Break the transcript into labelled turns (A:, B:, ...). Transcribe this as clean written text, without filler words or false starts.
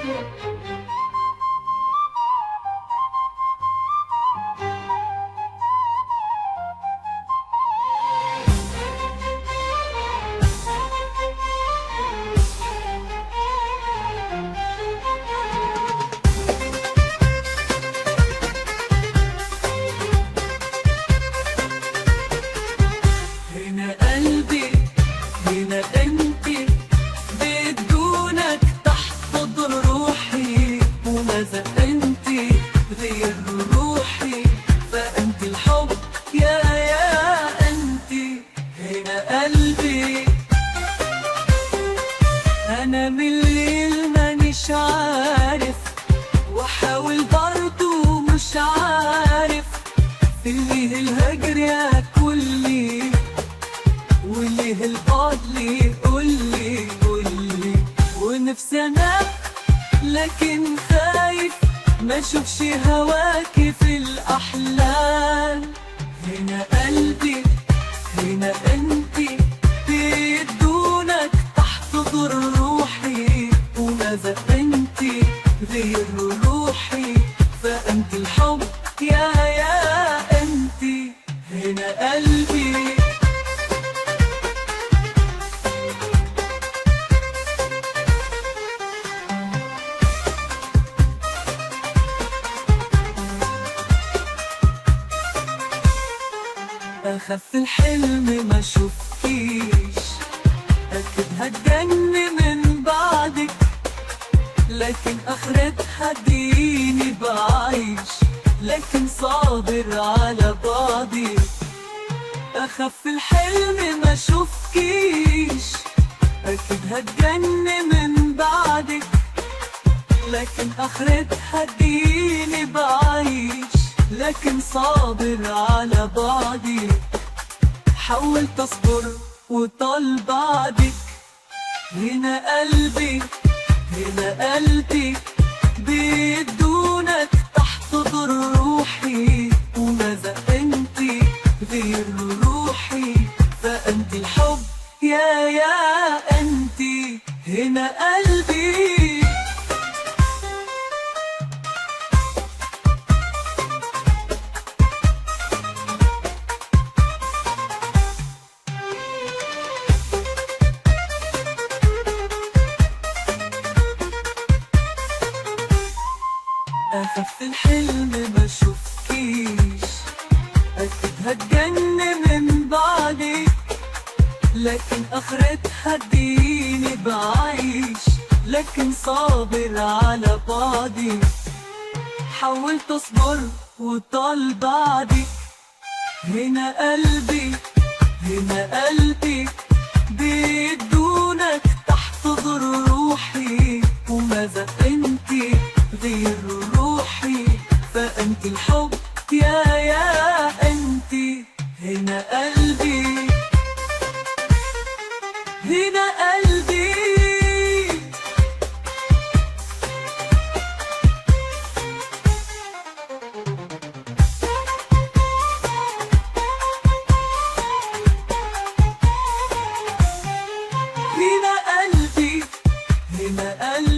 A: هنا قلبي، هنا انتي، بدونك تحت ضروحي، وماذا انتي غير روحي، فانت الحب يا انتي. هنا قلبي، انا من الليل مانيش عارف، واحاول برضو مش عارف، ليه الهجر ياكلني، وليه البعد لي قولي قولي، ونفسي انام لكن خايف ما اشوفش هواكي في الاحلام. هنا قلبي، هنا انتي، بدونك تحت ضروحي، وماذا انتي غير روحي، فانت الحب يا انتي. هنا قلبي، أخف الحلم ما شوفكيش، أكيد هتجني من بعدك، لكن آخرتها اديني بعيش، لكن صابر على بعضي. أخف الحلم ما شوفكيش، أكيد هتجني من بعدك، لكن آخرتها اديني بعيش، لكن صابر على بعضي. حاولت اصبر وطال بعدك. هنا قلبي، هنا قلبي، بدونك تحت ضروحي، وماذا انتي غير روحي، فانت الحب يا انتي. هنا قلبي، أخف الحلم ما شوفكيش، أكيد هتجني من بعدك، لكن آخرتها اديني بعيش، لكن صابر على بعضي. حاولت اصبر وطال بعدك. هنا قلبي، هنا قلبي، بدونك تحت ضروحي، وماذا انتي غير روحي، فانت الحب يا انتي. هنا قلبي، هنا قلبي، هنا قلبي، هنا قلبي.